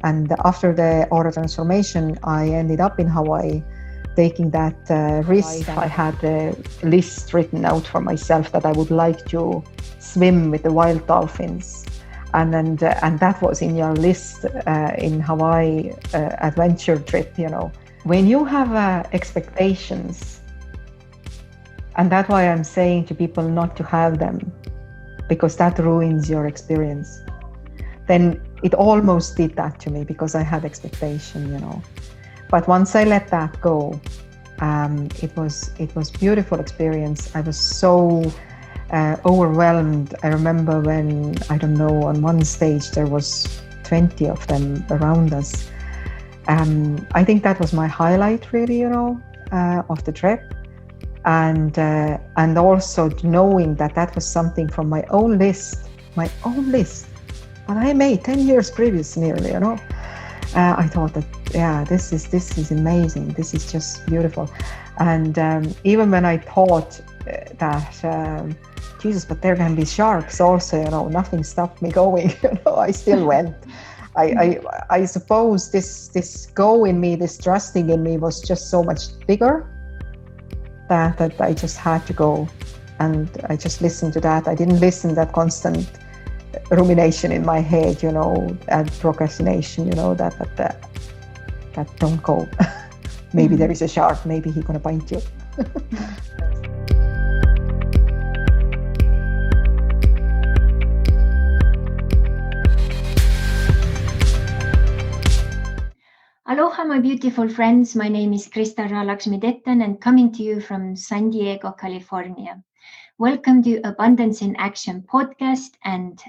And after the Auratransformation, I ended up in Hawaii taking that risk. I had a list written out for myself that I would like to swim with the wild dolphins. And that was in your list in Hawaii adventure trip, you know. When you have expectations, and that's why I'm saying to people not to have them, because that ruins your experience. Then it almost did that to me because I had expectation, you know. But once I let that go, it was beautiful experience. I was so overwhelmed. I remember when, I don't know, on one stage there was 20 of them around us. I think that was my highlight, really, you know, of the trip. And also knowing that that was something from my own list, what I made 10 years previous nearly, you know. I thought that, yeah, this is amazing. This is just beautiful. And even when I thought that, Jesus, but there can be sharks also, you know, nothing stopped me going, you know, I still went. I suppose this go in me, this trusting in me was just so much bigger that I just had to go. And I just listened to that. I didn't listen to that constant rumination in my head, you know, and procrastination, you know, that don't go. Maybe there is a shark, maybe he's gonna bite you. Aloha, my beautiful friends. My name is Krista Ralaxmidetan and coming to you from San Diego, California. Welcome to Abundance in Action podcast, and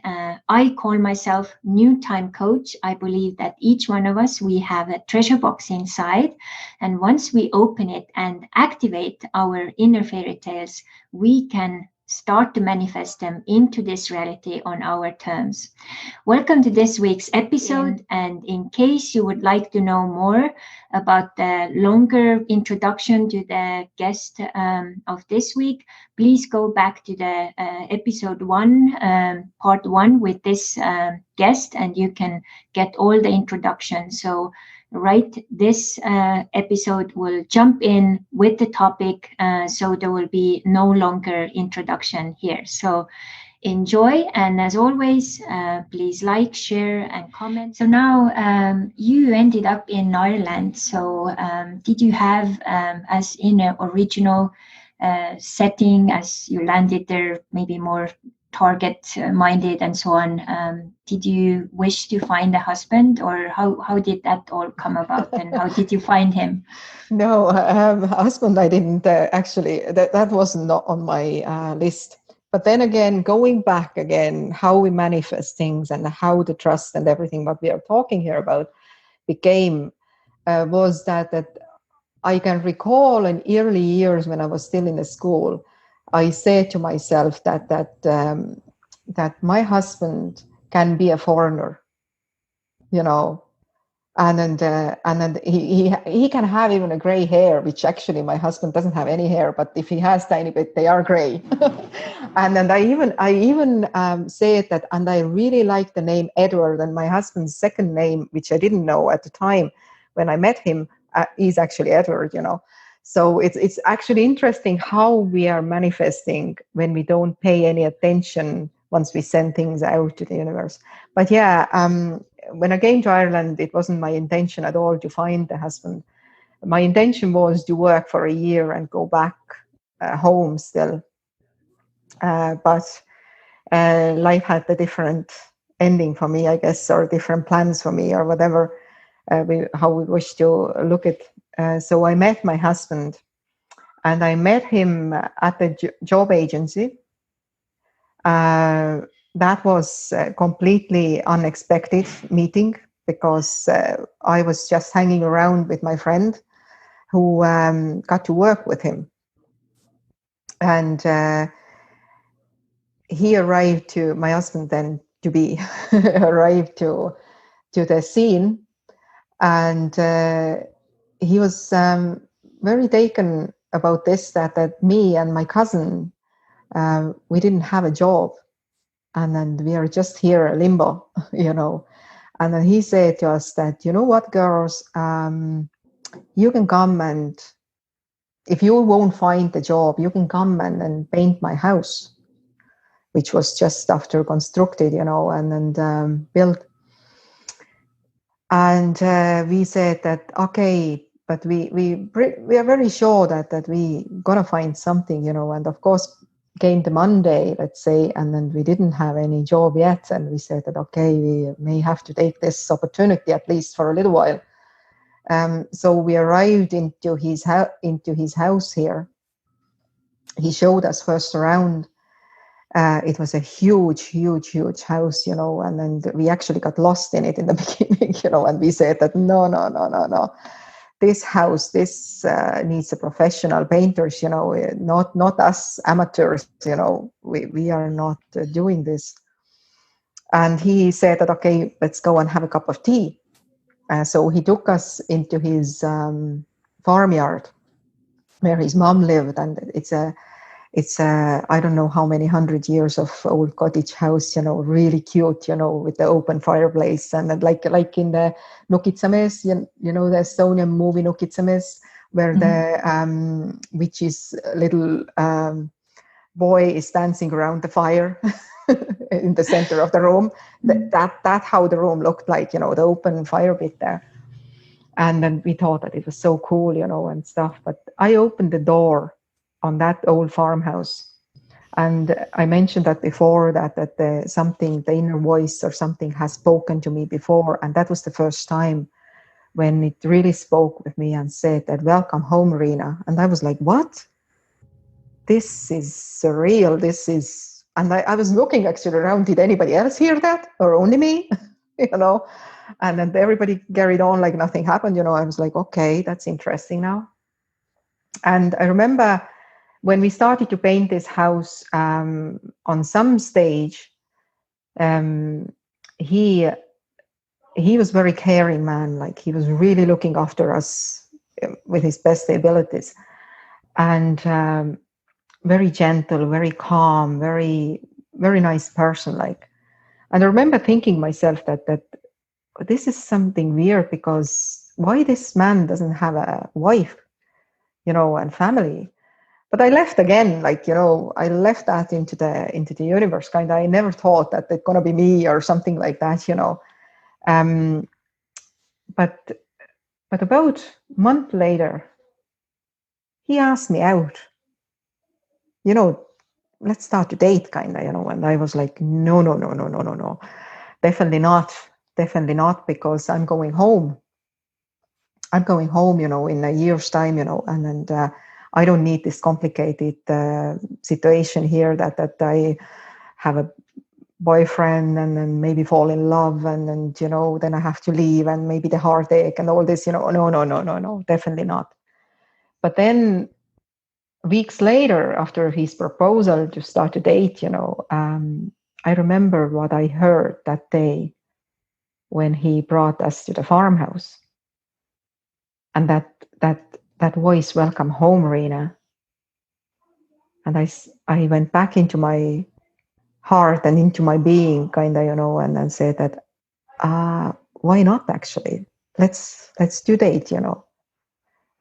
I call myself New Time Coach. I believe that each one of us, we have a treasure box inside, and once we open it and activate our inner fairy tales, we can start to manifest them into this reality on our terms. Welcome to this week's episode, and in case you would like to know more about the longer introduction to the guest of this week, please go back to the episode 1, part 1 with this guest, and you can get all the introduction. So right, this episode will jump in with the topic, so there will be no longer introduction here. So enjoy, and as always, please like, share, and comment. So now you ended up in Ireland. So did you have, as in an original setting, as you landed there, maybe more target-minded and so on, did you wish to find a husband, or how did that all come about, and how did you find him? No, husband, I didn't actually. That was not on my list. But then again, going back again, how we manifest things and how the trust and everything what we are talking here about became was that I can recall in early years when I was still in the school, I said to myself that my husband can be a foreigner, you know, and then he can have even a gray hair, which actually my husband doesn't have any hair, but if he has tiny bit, they are gray. And then I even said that, and I really like the name Edward, and my husband's second name, which I didn't know at the time when I met him, is actually Edward, you know. So it's actually interesting how we are manifesting when we don't pay any attention once we send things out to the universe. But yeah, when I came to Ireland, it wasn't my intention at all to find a husband. My intention was to work for a year and go back home still. But life had a different ending for me, I guess, or different plans for me, or whatever, how we wish to look at. So I met my husband, and I met him at the job agency. That was a completely unexpected meeting because I was just hanging around with my friend who got to work with him. And he arrived to, my husband then to be, arrived to the scene. And he was very taken about this, that me and my cousin, we didn't have a job. And then we are just here limbo, you know. And then he said to us that, you know what, girls, you can come and if you won't find the job, you can come and paint my house, which was just after constructed, and built. And we said that, okay, but we are very sure that we gonna find something, and of course came the Monday, let's say, and then we didn't have any job yet, and we said that, okay, we may have to take this opportunity at least for a little while. So we arrived into his house here. He showed us first around. It was a huge house, and then we actually got lost in it in the beginning, and we said that no. This house, this needs a professional painters, not us amateurs, we are not doing this. And he said that, okay, let's go and have a cup of tea. So he took us into his farmyard where his mom lived, and it's a I don't know how many 100 years of old cottage house, really cute, with the open fireplace, and then like in the Nukitsames, the Estonian movie Nukitsames, where the witch's little boy is dancing around the fire in the center of the room. That how the room looked like, the open fire bit there. And then we thought that it was so cool, and stuff. But I opened the door on that old farmhouse, and I mentioned that before, that the inner voice or something has spoken to me before, and that was the first time when it really spoke with me and said that, welcome home, Riina. And I was like, what? This is surreal. This is, and I was looking actually around, did anybody else hear that or only me? And then everybody carried on like nothing happened. I was like, okay, that's interesting now. And I remember when we started to paint this house, on some stage, he was very caring man. Like, he was really looking after us with his best abilities, and very gentle, very calm, very, very nice person. Like, and I remember thinking myself that this is something weird, because why this man doesn't have a wife, and family. But I left again, like, I left that into the universe. Kind of, I never thought that it's gonna be me or something like that, But about a month later, he asked me out. Let's start to date, kind of, And I was like, no, definitely not, because I'm going home. In a year's time, and I don't need this complicated situation here that I have a boyfriend and then maybe fall in love and then I have to leave and maybe the heartache and all this, no, definitely not. But then weeks later, after his proposal to start a date, I remember what I heard that day when he brought us to the farmhouse. And that voice, welcome home, Riina. And I went back into my heart and into my being, kind of, and then said that, why not, actually? Let's do date,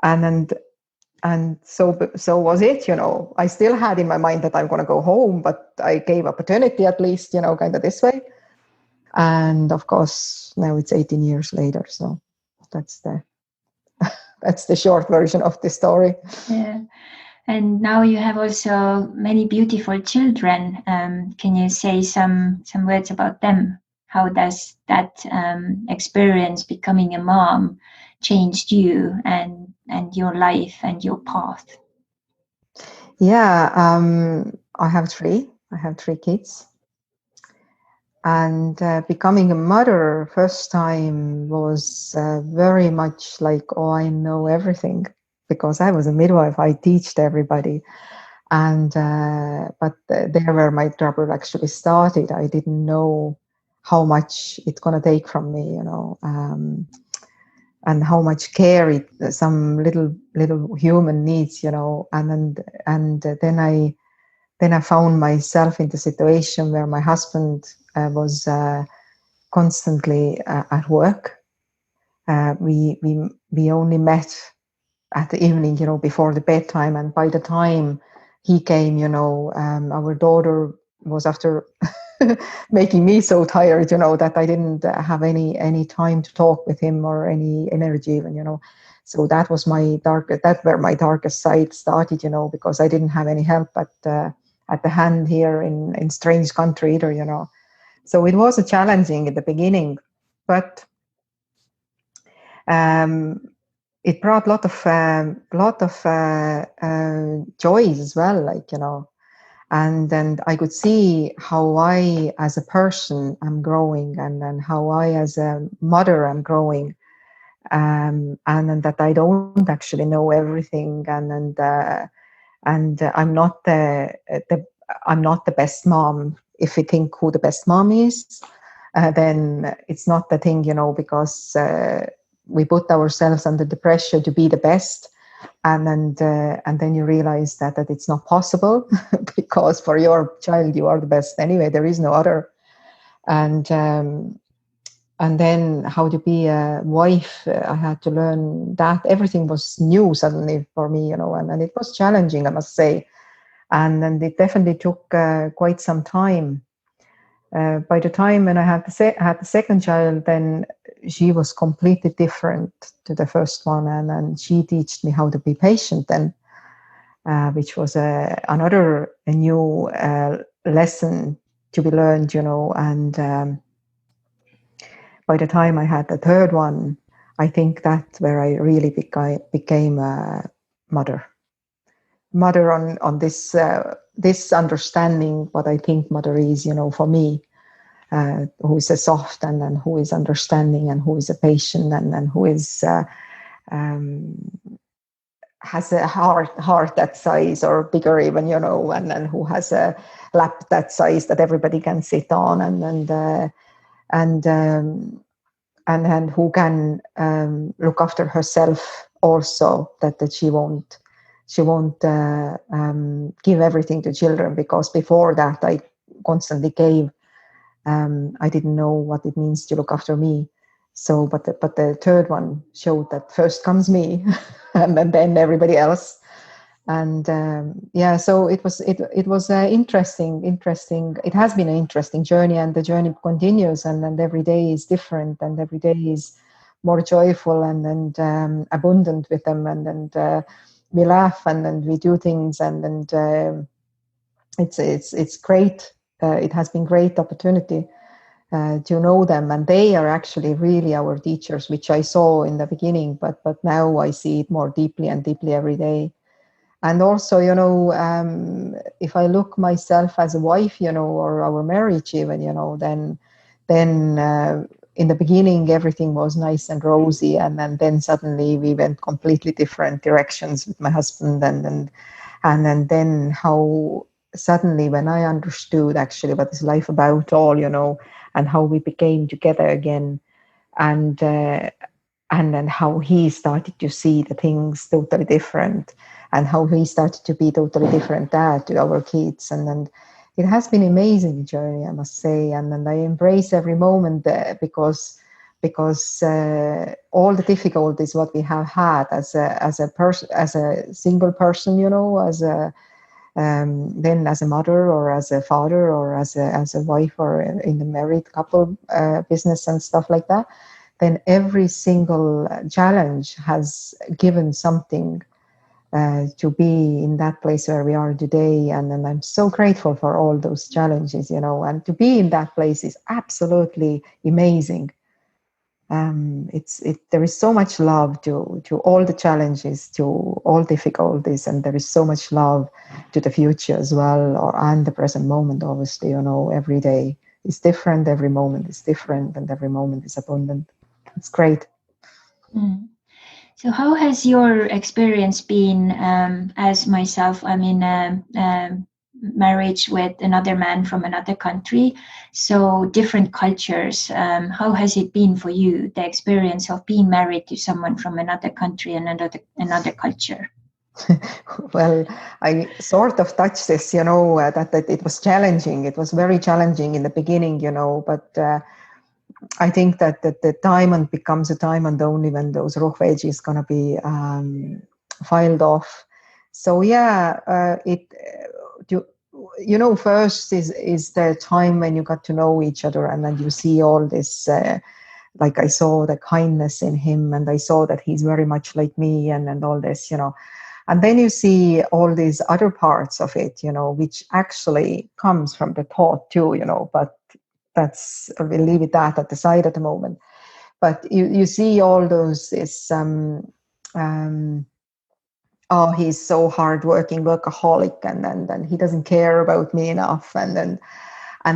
And so was it, I still had in my mind that I'm going to go home, but I gave opportunity at least, kind of this way. And of course, now it's 18 years later. So that's the short version of the story. Yeah. And now you have also many beautiful children. Can you say some words about them? How does that experience becoming a mom changed you and your life and your path? Yeah, I have three kids. And becoming a mother first time was very much like, oh, I know everything, because I was a midwife. I taught everybody. And but there where my trouble actually started. I didn't know how much it's going to take from me, and how much care some little human needs, and then I found myself in the situation where my husband was constantly at work. We only met at the evening, before the bedtime. And by the time he came, our daughter was after making me so tired, that I didn't have any time to talk with him or any energy even. So that was that's where my darkest side started, because I didn't have any help at the hand here in strange country either. So it was a challenging at the beginning, but it brought a lot of joys as well, and I could see how I as a person am growing, and how I as a mother am growing, and that I don't actually know everything, and I'm not the best mom. If we think who the best mom is, then it's not the thing, because we put ourselves under the pressure to be the best, and then you realize that it's not possible because for your child you are the best anyway. There is no other, and then how to be a wife. I had to learn that everything was new suddenly for me, and it was challenging, I must say, and it definitely took quite some time. By the time when I had the second child, then she was completely different to the first one, and she taught me how to be patient then, which was another new lesson to be learned, and by the time I had the third one, I think that's where I really became a mother on this understanding what I think mother is, for me. Who is a soft, and who is understanding, and who is a patient, and who is has a heart that size or bigger even, and who has a lap that size that everybody can sit on, and who can look after herself also, that she won't give everything to children, because before that I constantly gave. I didn't know what it means to look after me. So, but the third one showed that first comes me, and then everybody else. And so it was interesting. It has been an interesting journey, and the journey continues, and every day is different, and every day is more joyful and abundant with them, and we laugh and we do things, and it's great. It has been great opportunity to know them, and they are actually really our teachers, which I saw in the beginning, but now I see it more deeply and deeply every day. And also, if I look myself as a wife, or our marriage even, then in the beginning everything was nice and rosy, and then suddenly we went completely different directions with my husband, and then how suddenly when I understood actually what is life about all, and how we became together again, and then how he started to see the things totally different, and how he started to be totally different dad to our kids, and then it has been an amazing journey, I must say, and I embrace every moment because all the difficulties what we have had as a person, as a single person, as a then as a mother or as a father or as a wife or in a married couple business and stuff like that, then every single challenge has given something to be in that place where we are today. And I'm so grateful for all those challenges, and to be in that place is absolutely amazing. There is so much love to all the challenges, to all difficulties, and there is so much love to the future as well, and the present moment. Obviously, every day is different, every moment is different, and every moment is abundant. It's great. Mm. So, how has your experience been as myself? I mean, marriage with another man from another country, so different cultures. How has it been for you, the experience of being married to someone from another country and another culture? Well, I sort of touched this, that it was challenging. It was very challenging in the beginning, but I think that the diamond becomes a diamond only when those rough edges is going to be filed off. So yeah, first is the time when you got to know each other, and then you see all this. Like I saw the kindness in him, and I saw that he's very much like me, and all this, And then you see all these other parts of it, which actually comes from the thought too, but we'll leave it that at the side at the moment. But you see all those, oh, he's so hardworking, workaholic, and then he doesn't care about me enough. And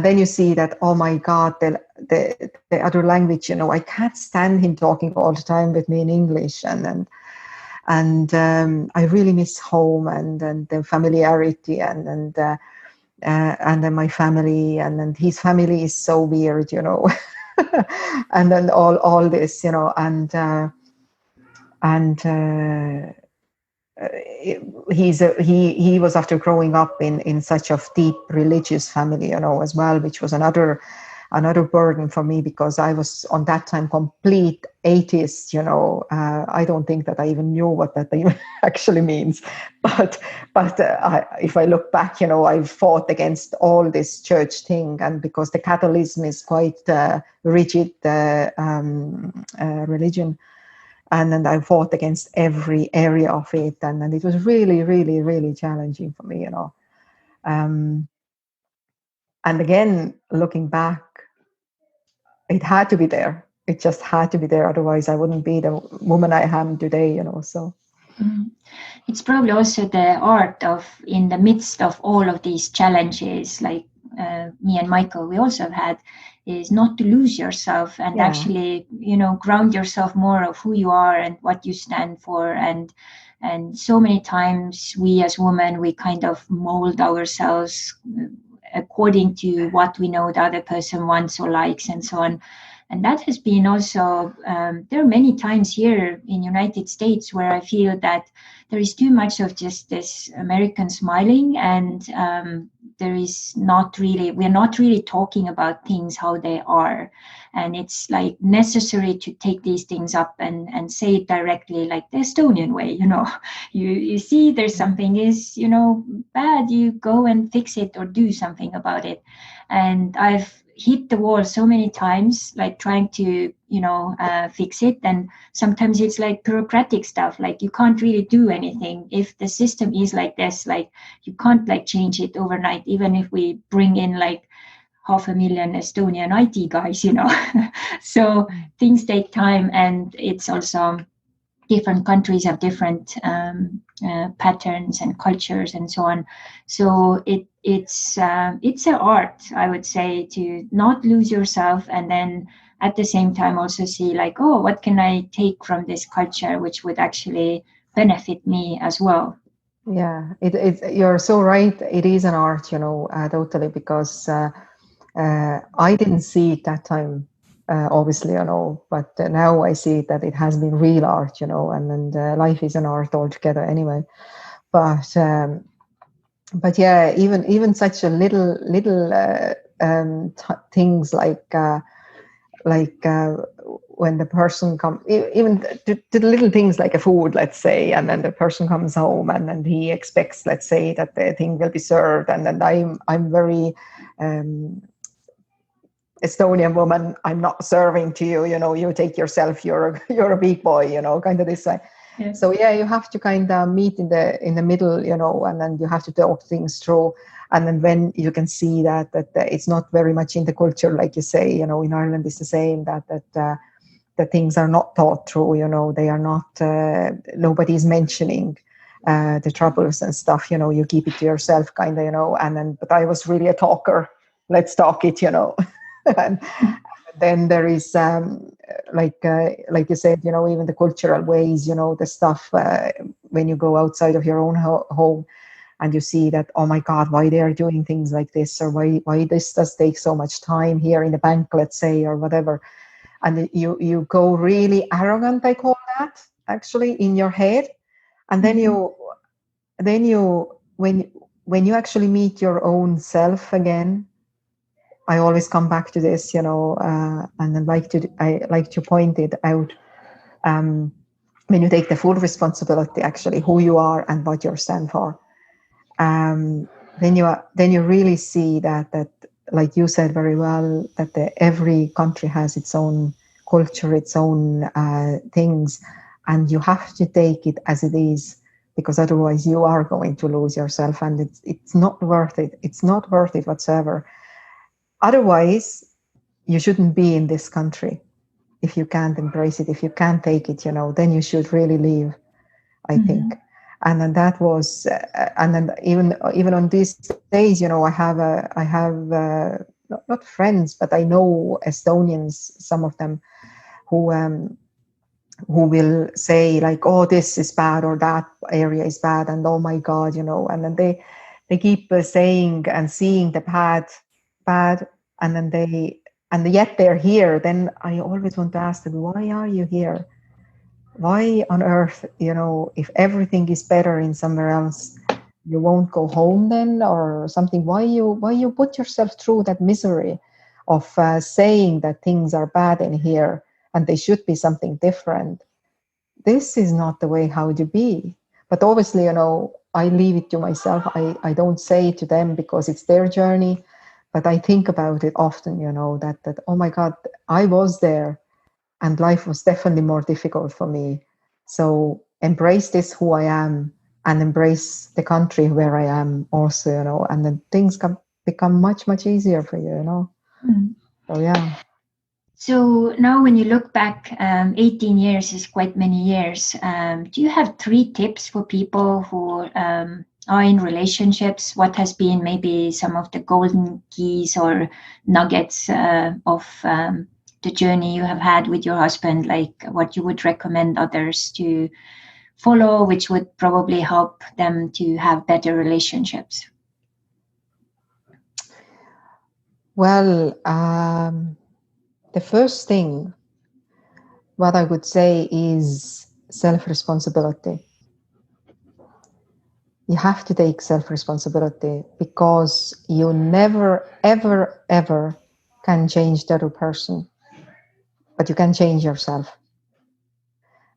then you see that, oh my God, the other language, I can't stand him talking all the time with me in English. And I really miss home and the familiarity and then my family and his family is so weird, and then all this, he was after growing up in such a deep religious family, as well, which was another burden for me, because I was on that time complete atheist. I don't think that I even knew what that even actually means, but if I look back, I've fought against all this church thing, and because the Catholicism is quite rigid religion. And then I fought against every area of it, and it was really, really, really challenging for me, And again, looking back, it had to be there. It just had to be there. Otherwise, I wouldn't be the woman I am today, So it's probably also the art of, in the midst of all of these challenges, like me and Michael, we also have had, is not to lose yourself and actually, ground yourself more of who you are and what you stand for. And so many times we as women, we kind of mold ourselves according to what we know the other person wants or likes and so on. And that has been also, there are many times here in United States where I feel that there is too much of just this American smiling, and there is not really, we're not really talking about things how they are. And it's like necessary to take these things up and say it directly, like the Estonian way, you see there's something is, bad, you go and fix it or do something about it. And I've hit the wall so many times, like trying to, fix it. And sometimes it's like bureaucratic stuff, like you can't really do anything. If the system is like this, like you can't like change it overnight, even if we bring in like 500,000 Estonian IT guys, So things take time, and it's also different countries have different patterns and cultures and so on. So it's an art, I would say, to not lose yourself, and then at the same time also see like, oh, what can I take from this culture which would actually benefit me as well. Yeah, you're so right. It is an art, totally, because I didn't see it that time. Obviously, but now I see that it has been real art, and life is an art altogether anyway. But yeah, even such a little things like when the person comes, even the little things like a food, let's say, and then the person comes home and then he expects, let's say, that the thing will be served, and then I'm very Estonian woman, I'm not serving to you, you take yourself, you're a big boy, kind of this way. Yeah. So yeah, you have to kind of meet in the middle, and then you have to talk things through. And then when you can see that it's not very much in the culture, like you say, in Ireland it's the same, that things are not thought through, they are not, nobody's mentioning the troubles and stuff, you keep it to yourself, kind of, and then, but I was really a talker. Let's talk it, and then there is like you said, even the cultural ways, the stuff when you go outside of your own home and you see that, oh my God, why they are doing things like this, or why this does take so much time here in the bank, let's say, or whatever. And you go really arrogant, I call that, actually, in your head. And then when you actually meet your own self again, I always come back to this, and I like to point it out. When you take the full responsibility, actually, who you are and what you stand for, then you really see that, like you said very well, that every country has its own culture, its own things, and you have to take it as it is, because otherwise you are going to lose yourself, and it's not worth it. It's not worth it whatsoever. Otherwise, you shouldn't be in this country. If you can't embrace it, if you can't take it, then you should really leave, I think. And then that was, and then even on these days, I have not friends, but I know Estonians, some of them, who will say like, oh, this is bad, or that area is bad, and oh my God, and then they keep saying and seeing the bad, and then and yet they're here. Then I always want to ask them, why are you here? Why on earth, if everything is better in somewhere else, you won't go home then, or something? Why you put yourself through that misery of saying that things are bad in here and they should be something different? This is not the way how to be. But obviously, I leave it to myself. I don't say it to them because it's their journey, but I think about it often, that oh my God, I was there and life was definitely more difficult for me. So embrace this who I am, and embrace the country where I am also, and then things can become much, much easier for you, So yeah. So now when you look back, 18 years is quite many years. Do you have 3 tips for people who are in relationships? What has been maybe some of the golden keys or nuggets of the journey you have had with your husband, like what you would recommend others to follow, which would probably help them to have better relationships? Well, the first thing, what I would say, is self-responsibility. You have to take self-responsibility, because you never, ever, ever can change the other person, but you can change yourself.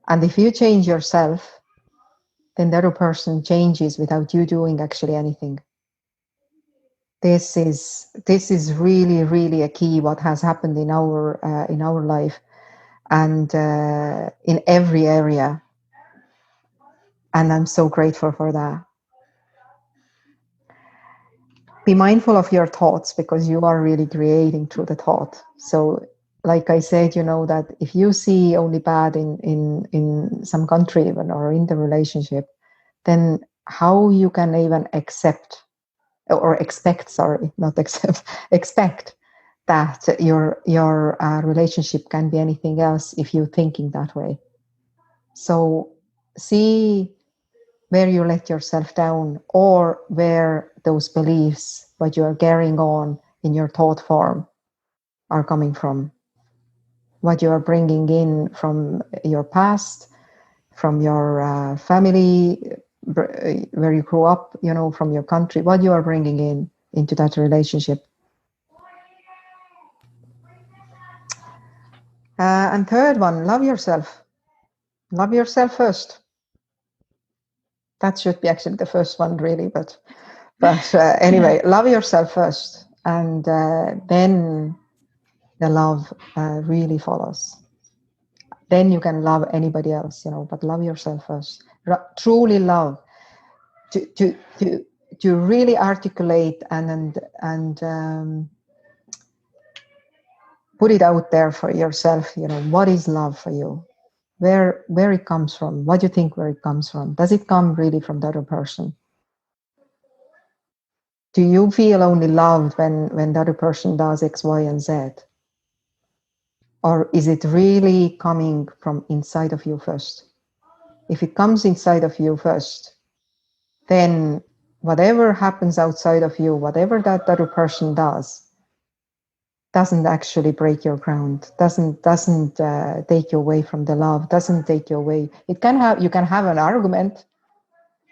And if you change yourself, then the other person changes without you doing actually anything. This is really, really a key what has happened in our life, and in every area. And I'm so grateful for that. Be mindful of your thoughts, because you are really creating through the thought. So like I said, that if you see only bad in some country even, or in the relationship, then how you can even expect that your relationship can be anything else if you're thinking that way. So see where you let yourself down, or where those beliefs, what you are carrying on in your thought form, are coming from, what you are bringing in from your past, from your family, where you grew up, from your country, what you are bringing into that relationship. And third one, love yourself. Love yourself first. That should be actually the first one, really, but anyway, love yourself first, and then the love really follows. Then you can love anybody else, but love yourself first. Truly love, to really articulate and put it out there for yourself. What is love for you? Where it comes from? What do you think where it comes from? Does it come really from the other person? Do you feel only loved when the other person does X, Y, and Z? Or is it really coming from inside of you first? If it comes inside of you first, then whatever happens outside of you, whatever that other person doesn't actually break your ground, doesn't take you away from the love, doesn't take you away. You can have an argument,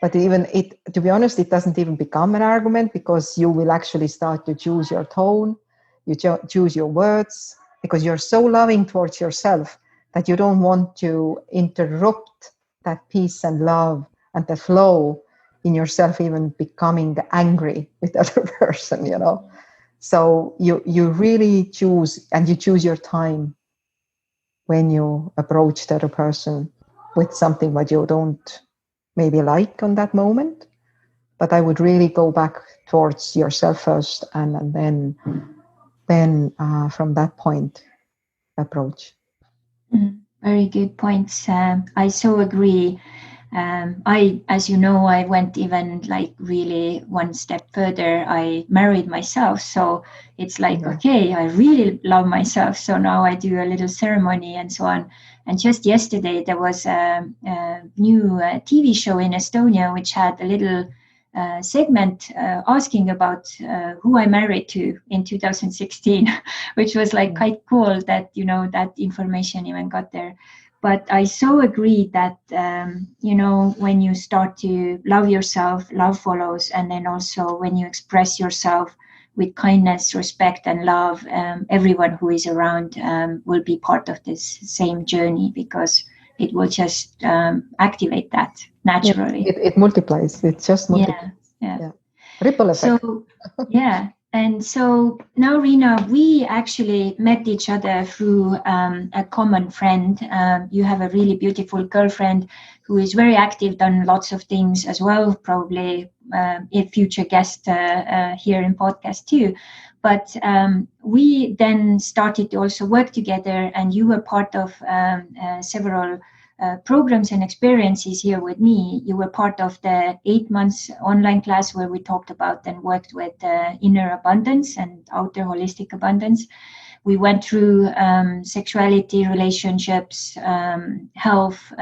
but even to be honest, it doesn't even become an argument, because you will actually start to choose your tone. you choose your words, because you're so loving towards yourself that you don't want to interrupt that peace and love and the flow in yourself, even becoming angry with the other person, you know. So you really choose, and you choose your time when you approach the other person with something that you don't maybe like on that moment. But I would really go back towards yourself first, and then from that point approach. Very good points. I so agree. As you know, I went even like really one step further. I married myself, so it's like, okay, I really love myself. So now I do a little ceremony and so on. And just yesterday, there was a new TV show in Estonia, which had a little segment asking about who I married to in 2016, which was like quite cool that, you know, that information even got there. But I so agree that, you know, when you start to love yourself, love follows. And then also when you express yourself with kindness, respect, and love, everyone who is around will be part of this same journey, because it will just activate that naturally. It multiplies. It just multiplies. Yeah. Ripple effect. So, yeah. And so now, Riina, we actually met each other through a common friend. You have a really beautiful girlfriend who is very active, done lots of things as well, probably a future guest here in podcast too. But we then started to also work together, and you were part of several programs and experiences here with me. You were part of the 8 months online class where we talked about and worked with inner abundance and outer holistic abundance. We went through sexuality, relationships, health,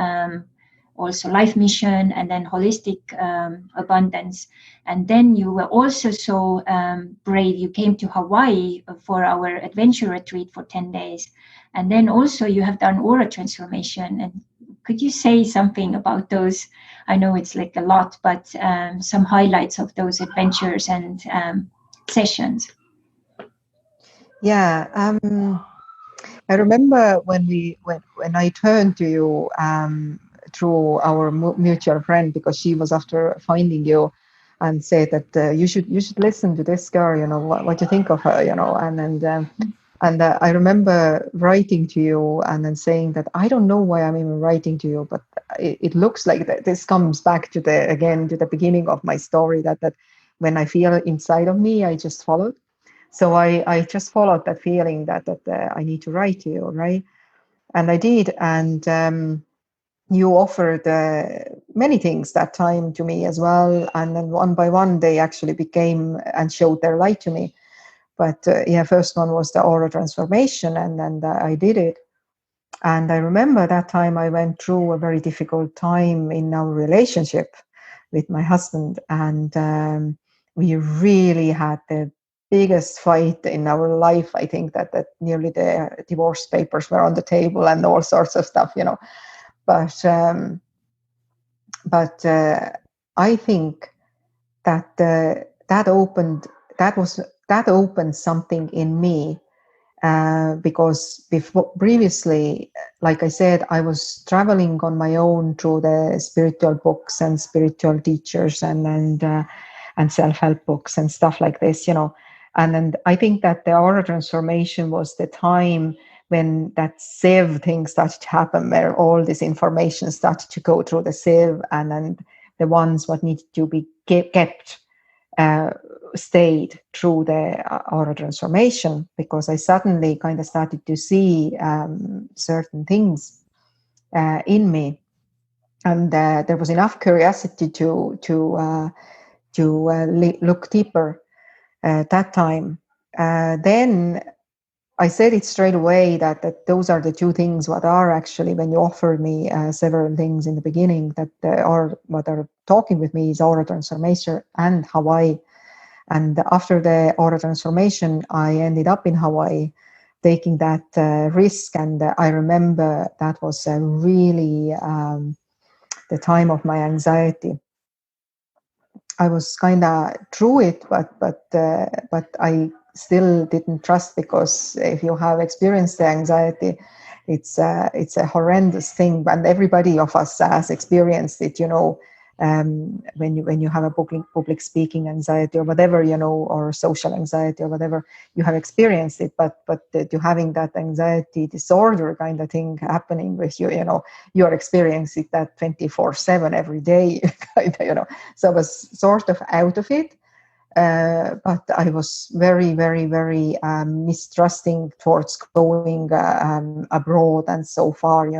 also life mission, and then holistic abundance. And then you were also so brave. You came to Hawaii for our adventure retreat for 10 days. And then also you have done Auratransformation. And could you say something about those? I know it's like a lot, but some highlights of those adventures and sessions. Yeah, I remember when I turned to you through our mutual friend, because she was after finding you, and said that you should listen to this girl. You know, what you think of her. You know, and I remember writing to you and then saying that I don't know why I'm even writing to you, but it looks like that this comes back to the beginning of my story, that when I feel inside of me, I just followed. So I just followed that feeling that I need to write to you, right? And I did. And you offered many things that time to me as well. And then one by one, they actually became and showed their light to me. But first one was the Auratransformation, and I did it. And I remember that time I went through a very difficult time in our relationship with my husband. And we really had the biggest fight in our life. I think that nearly the divorce papers were on the table and all sorts of stuff, you know. But I think that that opened something in me, because previously, like I said, I was traveling on my own through the spiritual books and spiritual teachers and self-help books and stuff like this, you know. And then I think that the Aura Transformation was the time when that sieve thing started to happen, where all this information started to go through the sieve, and then the ones what needed to be kept stayed through the Aura Transformation, because I suddenly kind of started to see certain things in me, and there was enough curiosity to look deeper that time. Then I said it straight away that those are the two things what are actually, when you offered me several things in the beginning, that are what are talking with me is Aura Transformation and Hawaii. And after the Aura Transformation, I ended up in Hawaii taking that risk. And I remember that was really the time of my I was kind of through it, but still didn't trust, because if you have experienced the anxiety, it's a horrendous thing, and everybody of us has experienced it, when you have a public speaking anxiety or whatever, or social anxiety or whatever, you have experienced it, but you having that anxiety disorder kind of thing happening with you, you're experiencing that 24/7 every day, kind of, so I was sort of out of it. But I was very, very, very mistrusting towards going abroad and so far,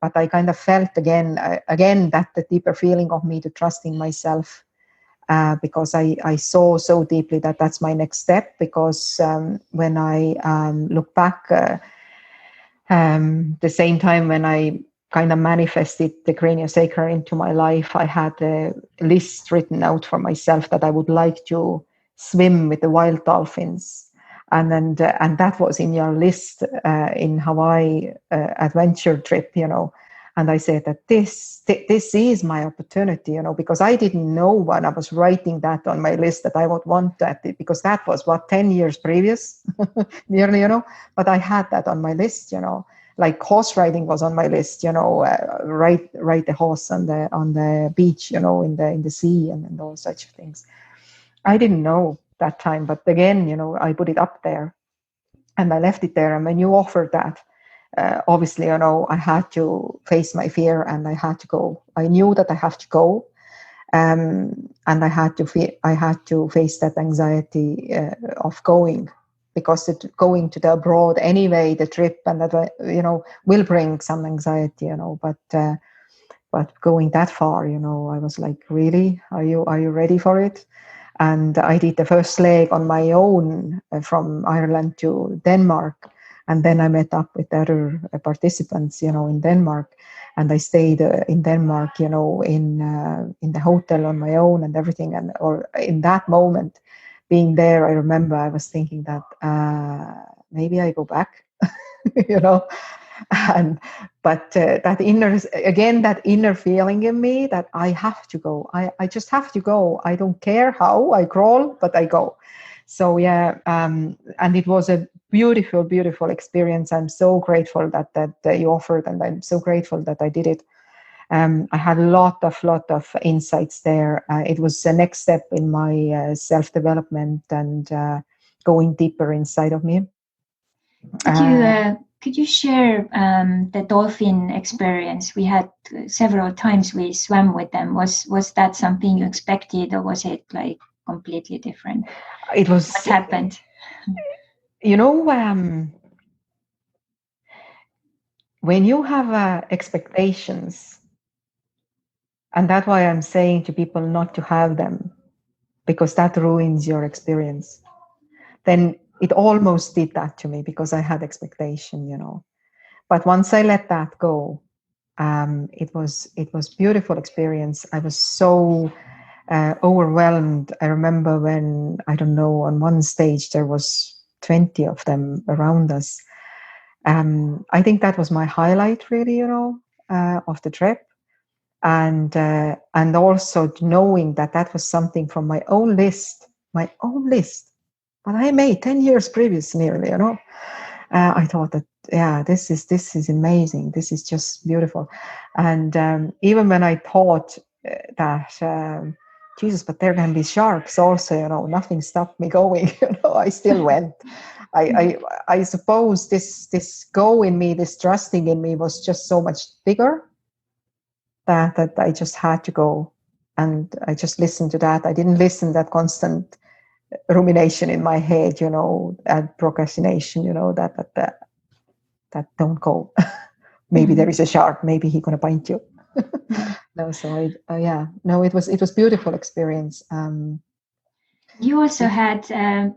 but I kind of felt again that the deeper feeling of me to trusting myself, because I saw so deeply that that's my next step. Because when I look back, the same time when I kind of manifested the craniosacral into my life, I had a list written out for myself that I would like to swim with the wild dolphins. And that was in your list in Hawaii adventure trip, And I said that this is my opportunity, because I didn't know when I was writing that on my list that I would want that, because that was 10 years previous, nearly, but I had that on my list, like horse riding was on my list, ride the horse on the beach, in the sea and all such things. I didn't know that time, but again, I put it up there and I left it there. And when you offered that, obviously, I had to face my fear and I had to go. I knew that I have to go, and I had to face that anxiety of going, because going to the abroad anyway, the trip and that, will bring some anxiety, but going that far, I was like, really, are you ready for it? And I did the first leg on my own from Ireland to Denmark. And then I met up with other participants, in Denmark. And I stayed in Denmark, in the hotel on my own and everything. And or in that moment, being there, I remember I was thinking that maybe I go back, But that inner feeling in me that I have to go. I just have to go. I don't care how I crawl, but I go. So yeah, and it was a beautiful, beautiful experience. I'm so grateful that you offered, and I'm so grateful that I did it. I had a lot of insights there. It was the next step in my self-development and going deeper inside of me. Could you share the dolphin experience? We had several times we swam with them. Was that something you expected, or was it like completely different? It was. What happened? When you have expectations, and that's why I'm saying to people not to have them, because that ruins your experience. Then it almost did that to me, because I had expectation, But once I let that go, it was beautiful experience. I was so overwhelmed. I remember when, I don't know, on one stage there was 20 of them around us. I think that was my highlight, really, of the trip. And also knowing that was something from my own list, but I made 10 years previous, nearly, I thought that, yeah, this is amazing. This is just beautiful. And even when I thought that, Jesus, but there can be sharks also, nothing stopped me going, I still went. I suppose this go in me, this trusting in me was just so much bigger that I just had to go. And I just listened to that. I didn't listen to that constant rumination in my head, and procrastination, that don't go. Maybe there is a shark. Maybe he's gonna bite you. No, so it was beautiful experience. You also had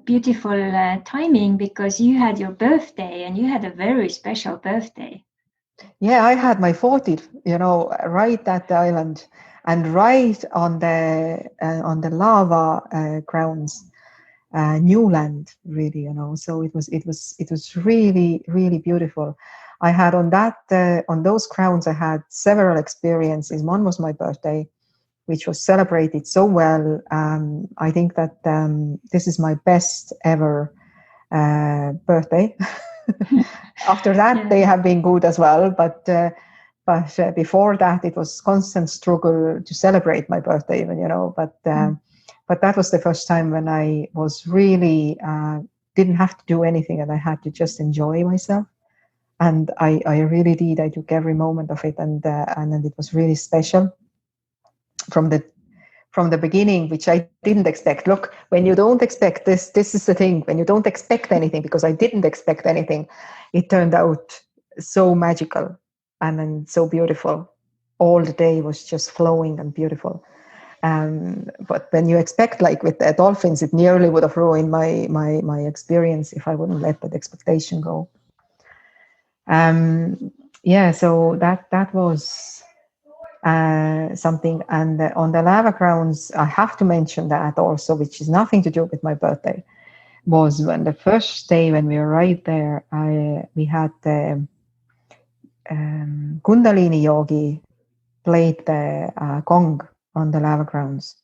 beautiful timing, because you had your birthday, and you had a very special birthday. Yeah, I had my 40th, right at the island, and right on the lava grounds. New land, really, So it was really, really beautiful. I had on those grounds, I had several experiences. One was my birthday, which was celebrated so well. I think that this is my best ever birthday. After that, they have been good as well, but before that, it was constant struggle to celebrate my birthday, even, but that was the first time when I was really didn't have to do anything, and I had to just enjoy myself. And I really did. I took every moment of it, and it was really special from the beginning, which I didn't expect. Look, when you don't expect this is the thing. When you don't expect anything, because I didn't expect anything, it turned out so magical and then so beautiful. All the day was just flowing and beautiful. But when you expect, like with the dolphins, it nearly would have ruined my experience if I wouldn't let that expectation go. So that was something. And on the lava grounds, I have to mention that also, which is nothing to do with my birthday, was when the first day when we arrived there, we had the Kundalini yogi played the gong on the lava grounds.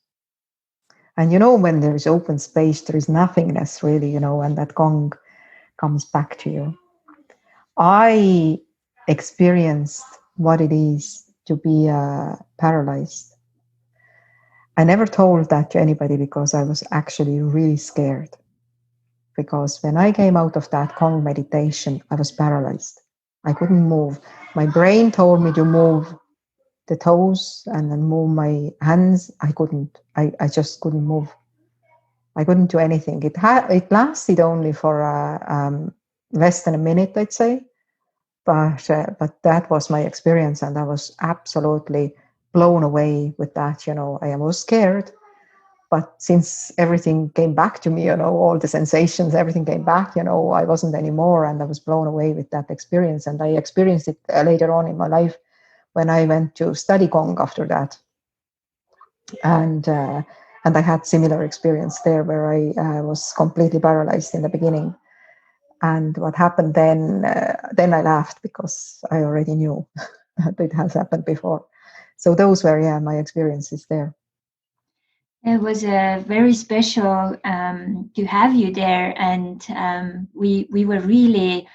And when there is open space, there is nothingness really, and that gong comes back to you. I experienced what it is to be paralyzed. I never told that to anybody because I was actually really scared. Because when I came out of that gong meditation, I was paralyzed. I couldn't move. My brain told me to move the toes and then move my hands. I couldn't. I just couldn't move. I couldn't do anything. It lasted only for less than a minute, I'd say. But that was my experience, and I was absolutely blown away with that. I was scared, but since everything came back to me, all the sensations, everything came back. I wasn't anymore, and I was blown away with that experience. And I experienced it later on in my life when I went to study gong after that, and I had similar experience there where I was completely paralyzed in the beginning. And what happened then I laughed because I already knew that it has happened before. So those were, my experiences there. It was very special to have you there. And we were really,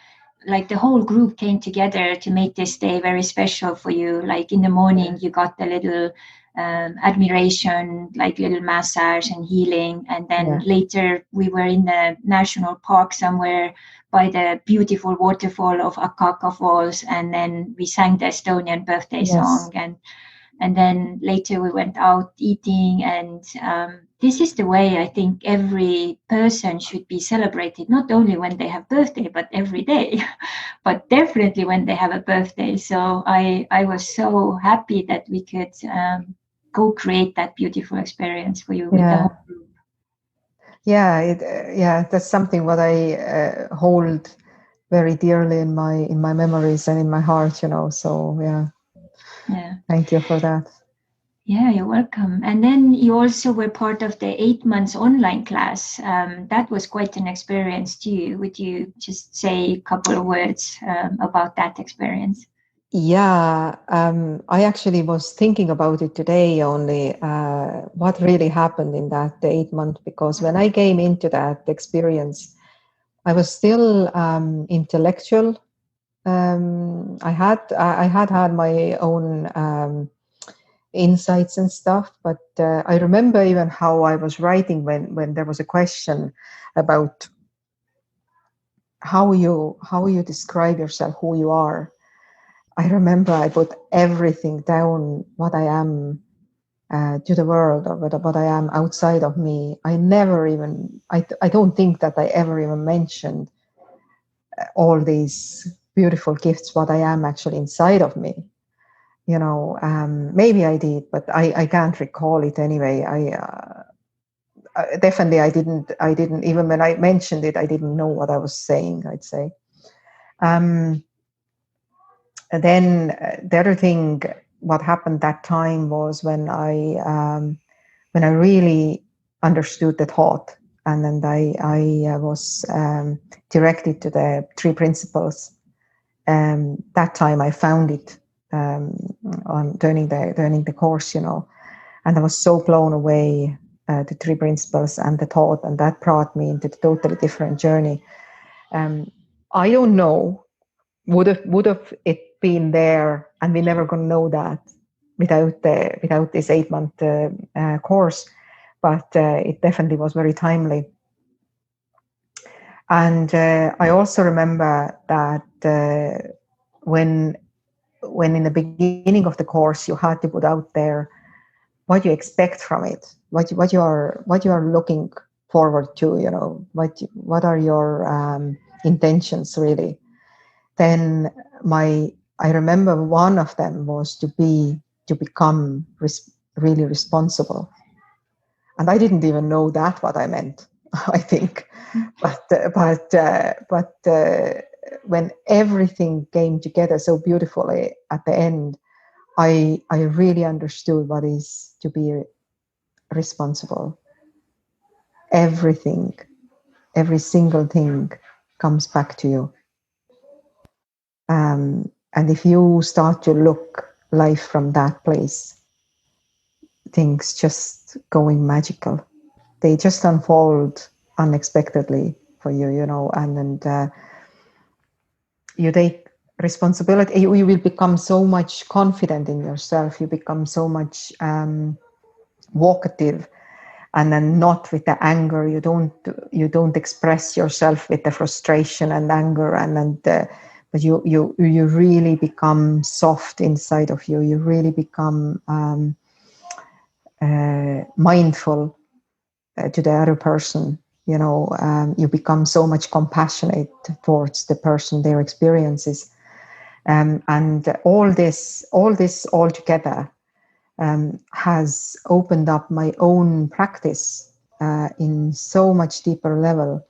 like, the whole group came together to make this day very special for you. Like in the morning, you got the little admiration, like little massage and healing. And then later we were in the national park somewhere by the beautiful waterfall of Akaka Falls. And then we sang the Estonian birthday song. And then later we went out eating. And this is the way I think every person should be celebrated, not only when they have birthday, but every day, but definitely when they have a birthday. So I was so happy that we could go create that beautiful experience for you with the whole group. That's something what I hold very dearly in my memories and in my heart, so thank you for that. Yeah, you're welcome. And then you also were part of the 8 months online class. That was quite an experience too. Would you just say a couple of words about that experience? Yeah, I actually was thinking about it today only, what really happened in that 8 months, because when I came into that experience, I was still intellectual. I had my own insights and stuff, but I remember even how I was writing when there was a question about how you describe yourself, who you are. I remember I put everything down, what I am to the world, or what I am outside of me. I never even, I don't think that I ever even mentioned all these beautiful gifts, what I am actually inside of me. Maybe I did, but I can't recall it anyway. Definitely I didn't, even when I mentioned it, I didn't know what I was saying, I'd say. And then the other thing, what happened that time was when I really understood the thought, and then I was directed to the 3 principles. That time I found it on during the course, And I was so blown away, the three principles and the thought, and that brought me into a totally different journey. I don't know, would have it been there, and we're never going to know that without this 8-month course, but it definitely was very timely. And I also remember that when in the beginning of the course you had to put out there what you expect from it, what you are looking forward to, what are your intentions really. Then I remember one of them was to become really responsible, and I didn't even know that what I meant. I think, but when everything came together so beautifully at the end, I really understood what is to be responsible. Everything, every single thing comes back to you. And if you start to look life from that place, things just going magical. They just unfold unexpectedly for you, and you take responsibility. You will become so much confident in yourself. You become so much vocative, and then not with the anger. You don't express yourself with the frustration and anger, but you really become soft inside of you. You really become mindful to the other person. You become so much compassionate towards the person, their experiences, and all this all together has opened up my own practice in so much deeper level.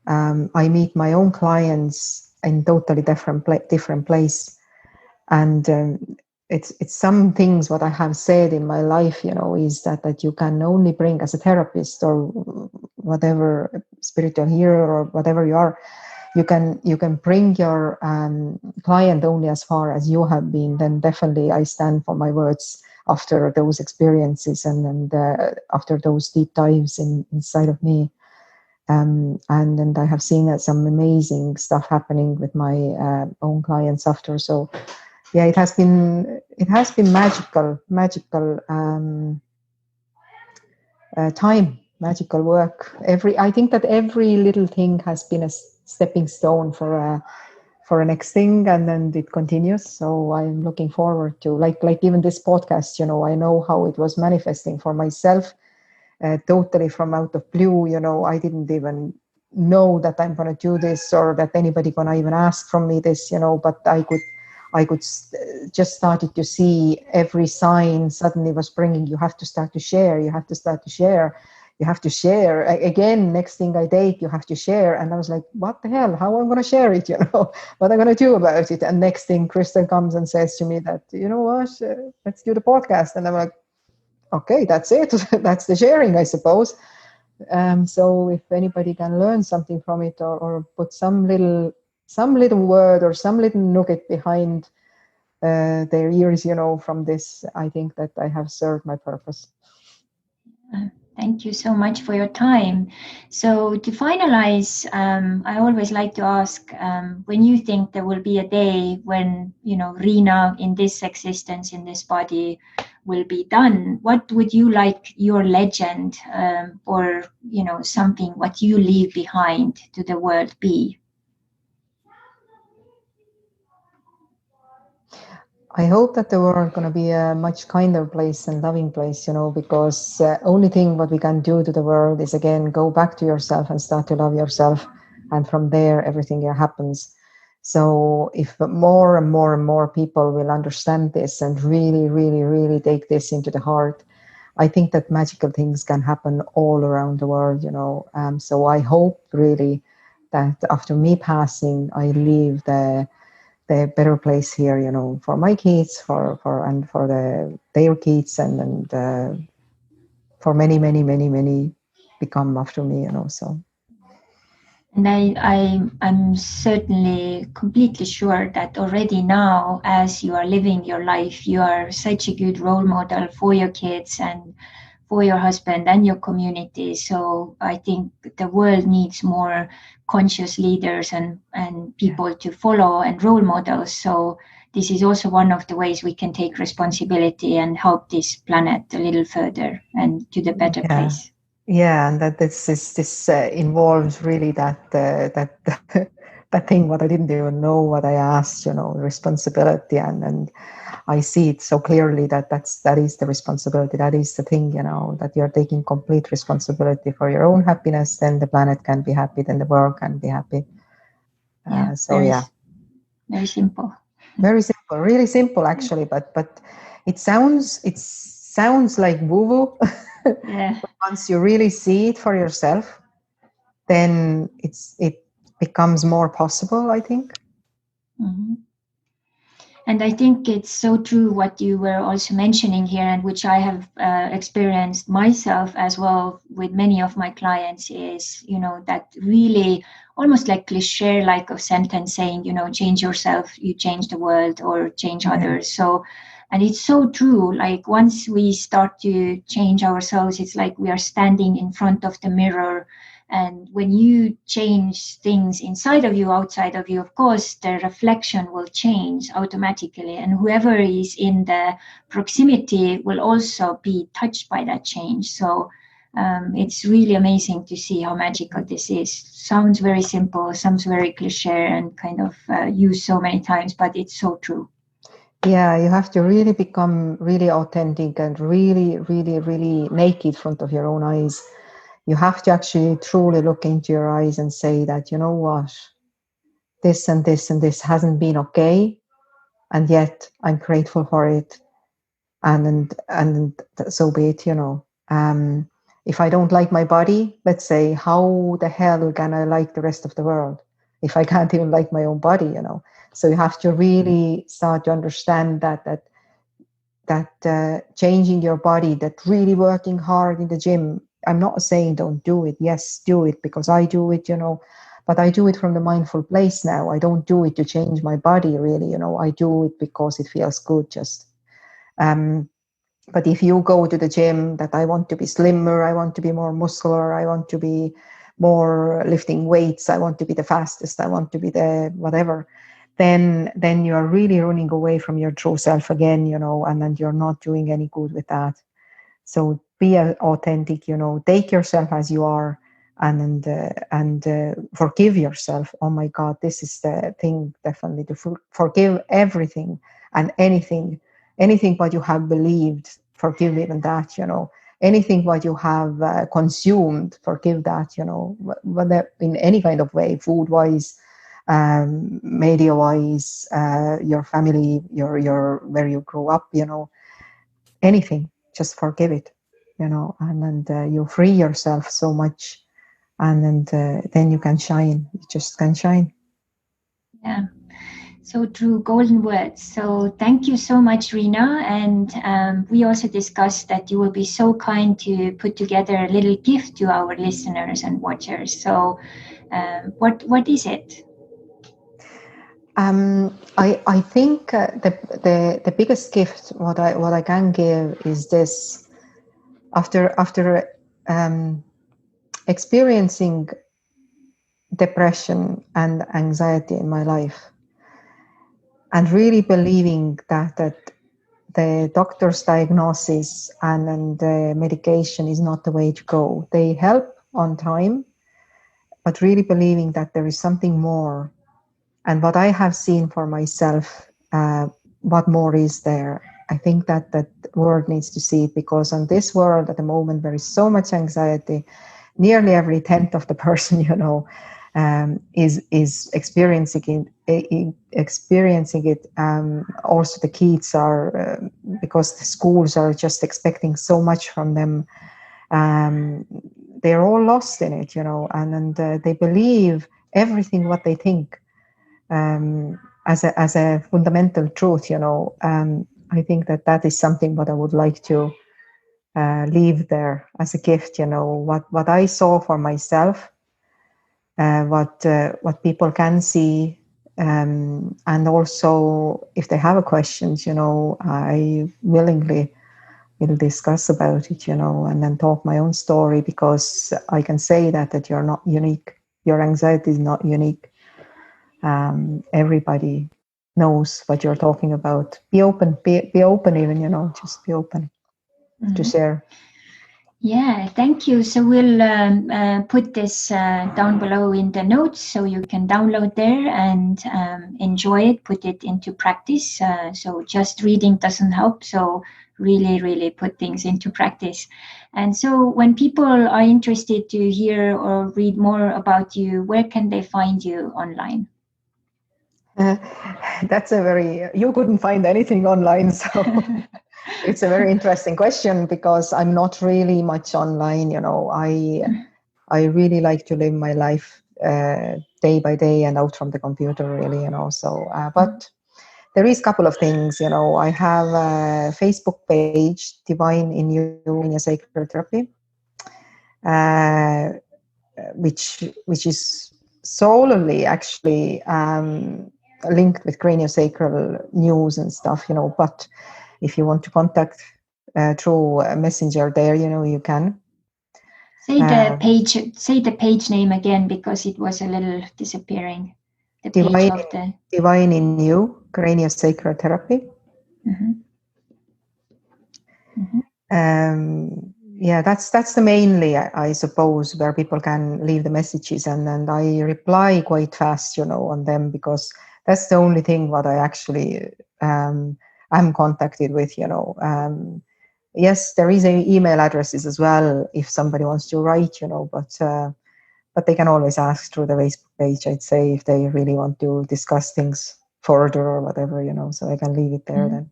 I meet my own clients in totally different place, and it's some things what I have said in my life, is that you can only bring as a therapist or whatever spiritual healer or whatever you are. You can bring your client only as far as you have been. Then definitely I stand for my words after those experiences and after those deep dives inside of me. And I have seen some amazing stuff happening with my own clients after. So yeah, it has been magical time, magical work. I think that every little thing has been a stepping stone for a next thing, and then it continues. So I'm looking forward to like even this podcast. I know how it was manifesting for myself, totally from out of blue. I didn't even know that I'm going to do this or that anybody going to even ask from me this. But I could just started to see every sign suddenly was bringing, you have to start to share, you have to start to share, you have to share. Again, next thing I date, you have to share. And I was like, what the hell? How am I going to share it? What am I going to do about it? And next thing, Kristen comes and says to me that, what, let's do the podcast. And I'm like, okay, that's it. That's the sharing, I suppose. So if anybody can learn something from it or put some little word or some little nugget behind their ears, from this, I think that I have served my purpose. Thank you so much for your time. So to finalize, I always like to ask, when you think there will be a day when, Riina in this existence, in this body will be done, what would you like your legend or, something what you leave behind to the world be? I hope that the world going to be a much kinder place and loving place, because only thing what we can do to the world is, again, go back to yourself and start to love yourself. And from there, everything happens. So if more and more and more people will understand this and really, really, really take this into the heart, I think that magical things can happen all around the world, So I hope really that after me passing, I leave the better place here, for my kids, for their kids, and for many, many, many, many become after me, So. And I'm certainly completely sure that already now, as you are living your life, you are such a good role model for your kids and for your husband and your community. So I think the world needs more conscious leaders and people to follow and role models. So this is also one of the ways we can take responsibility and help this planet a little further and to the better place. Yeah, and that this involves really that that thing what I didn't even know what I asked, responsibility, and I see it so clearly that is the responsibility, that is the thing, that you're taking complete responsibility for your own happiness. Then the planet can be happy, then the world can be happy. Very simple. Very simple, really simple actually, but it sounds like woo-woo. Yeah. Once you really see it for yourself, then it becomes more possible, I think. Mm-hmm. And I think it's so true what you were also mentioning here, and which I have experienced myself as well with many of my clients, is, that really almost like cliche like of sentence saying, change yourself, you change the world, or change others. So, and it's so true. Like once we start to change ourselves, it's like we are standing in front of the mirror. And when you change things inside of you, outside of you, of course, the reflection will change automatically. And whoever is in the proximity will also be touched by that change. So it's really amazing to see how magical this is. Sounds very simple, sounds very cliche and kind of used so many times, but it's so true. Yeah, you have to really become really authentic and really, really, really naked in front of your own eyes. You have to actually truly look into your eyes and say that, you know what, this and this and this hasn't been okay, and yet I'm grateful for it, and so be it. If I don't like my body, let's say, how the hell can I like the rest of the world if I can't even like my own body? So you have to really start to understand that changing your body, that really working hard in the gym. I'm not saying don't do it. Yes, do it, because I do it, but I do it from the mindful place now. I don't do it to change my body, really. I do it because it feels good. Just but if you go to the gym that I want to be slimmer, I want to be more muscular, I want to be more lifting weights, I want to be the fastest, I want to be the whatever, then you are really running away from your true self again, and then you're not doing any good with that. So be authentic, take yourself as you are, and forgive yourself. Oh my God, this is the thing, definitely, to forgive everything and anything what you have believed, forgive even that. Anything what you have consumed, forgive that. Whether in any kind of way, food wise, media wise, your family, your where you grew up, anything, just forgive it, and you free yourself so much, and then you can shine. You just can shine. Yeah, so true, golden words. So thank you so much, Riina. And we also discussed that you will be so kind to put together a little gift to our listeners and watchers. So what is it? I think the biggest gift what I can give is this. After experiencing depression and anxiety in my life, and really believing that the doctor's diagnosis and the medication is not the way to go. They help on time, but really believing that there is something more. And what I have seen for myself, what more is there? I think that world needs to see it, because on this world at the moment there is so much anxiety. Nearly every 10th of the person is experiencing it. Also, the kids are, because the schools are just expecting so much from them. They're all lost in it, and they believe everything what they think as a fundamental truth. I think that is something what I would like to leave there as a gift. What I saw for myself, what people can see, and also if they have a questions, I willingly will discuss about it, and then talk my own story, because I can say that you're not unique. Your anxiety is not unique. Everybody knows what you're talking about. Be open, be open even, just be open to share. Yeah, thank you. So we'll put this down below in the notes, so you can download there and enjoy it, put it into practice. So just reading doesn't help. So really, really put things into practice. And so when people are interested to hear or read more about you, where can they find you online? That's you couldn't find anything online. So it's a very interesting question, because I'm not really much online. I really like to live my life day by day and out from the computer, really, So, but there is a couple of things, I have a Facebook page, Divine in You, Riina Sacred Therapy, which is solely actually linked with craniosacral news and stuff, But if you want to contact through Messenger there, you can. Say the page name again, because it was a little disappearing. The page Divine in You, Craniosacral Therapy. Yeah, that's the mainly, I suppose, where people can leave the messages, and I reply quite fast, on them, because that's the only thing what I actually am contacted with, Yes, there is email addresses as well if somebody wants to write, but they can always ask through the Facebook page, I'd say, if they really want to discuss things further or whatever, so I can leave it there then.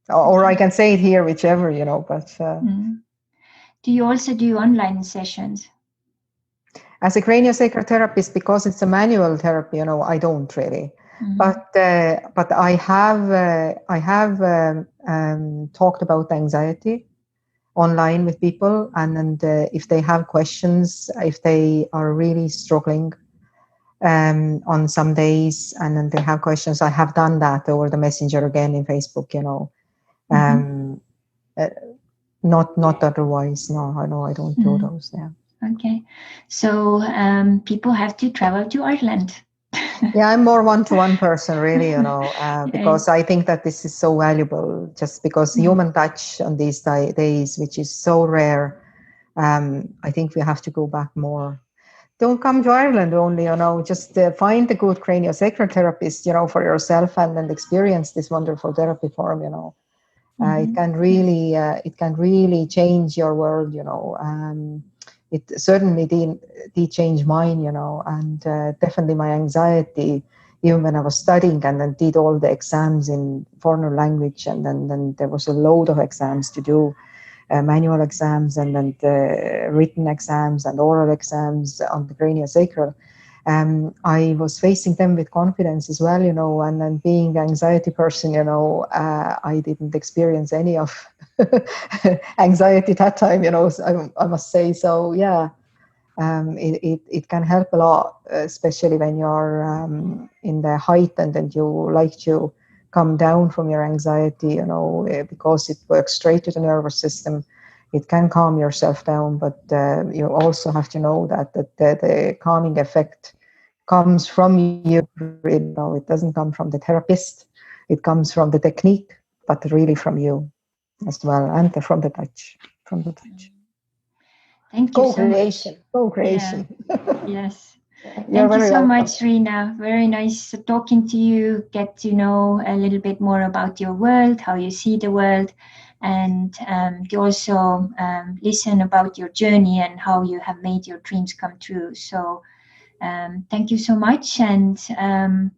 Or I can say it here, whichever, but... Do you also do online sessions? As a craniosacral therapist, because it's a manual therapy, I don't really. But I have talked about anxiety online with people, and if they have questions, if they are really struggling on some days, and then they have questions, I have done that over the messenger again in Facebook, not otherwise. No, I don't do those. Yeah. Okay, so people have to travel to Ireland. Yeah, I'm more one-to-one person, really, because I think that this is so valuable, just because human touch on these days, which is so rare. I think we have to go back more. Don't come to Ireland only, just find a good craniosacral therapist, for yourself, and then experience this wonderful therapy form, It can really change your world, It certainly did change mine, and definitely my anxiety, even when I was studying and then did all the exams in foreign language, and then there was a load of exams to do, manual exams, and then the written exams and oral exams on the craniosacral. I was facing them with confidence as well, and then being an anxiety person, I didn't experience any of anxiety that time, I must say. So, yeah, it can help a lot, especially when you're in the height and then you like to come down from your anxiety, because it works straight to the nervous system. It can calm yourself down, but you also have to know that the calming effect comes from you. Really, it doesn't come from the therapist. It comes from the technique, but really from you as well, and from the touch. Thank you so much. Co-creation. Yeah. Yes. Thank you so much, Riina. Very nice talking to you. Get to know a little bit more about your world, how you see the world, and to also listen about your journey and how you have made your dreams come true. So thank you so much, and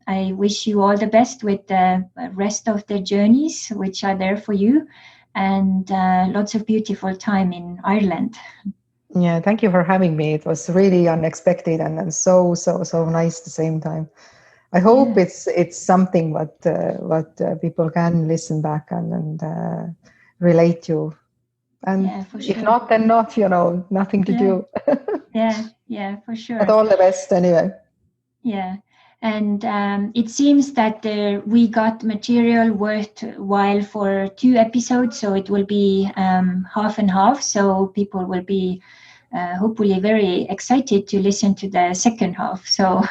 I wish you all the best with the rest of the journeys which are there for you, and lots of beautiful time in Ireland. Yeah, thank you for having me. It was really unexpected and so nice at the same time. I hope it's something what people can listen back and relate to. And if not, then not, nothing to do. Yeah, for sure. But all the best anyway. Yeah. And it seems that we got material worthwhile for 2 episodes, so it will be half and half. So people will be hopefully very excited to listen to the second half. So,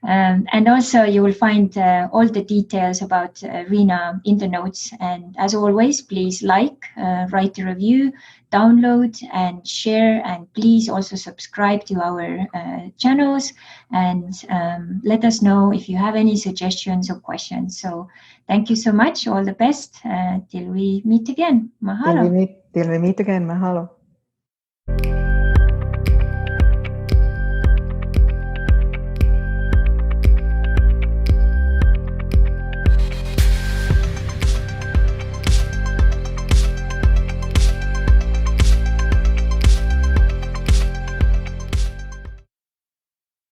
and also you will find all the details about Riina in the notes. And as always, please write a review, download and share, and please also subscribe to our channels, and let us know if you have any suggestions or questions. So thank you so much. All the best till we meet again. Mahalo. Till we meet again. Mahalo.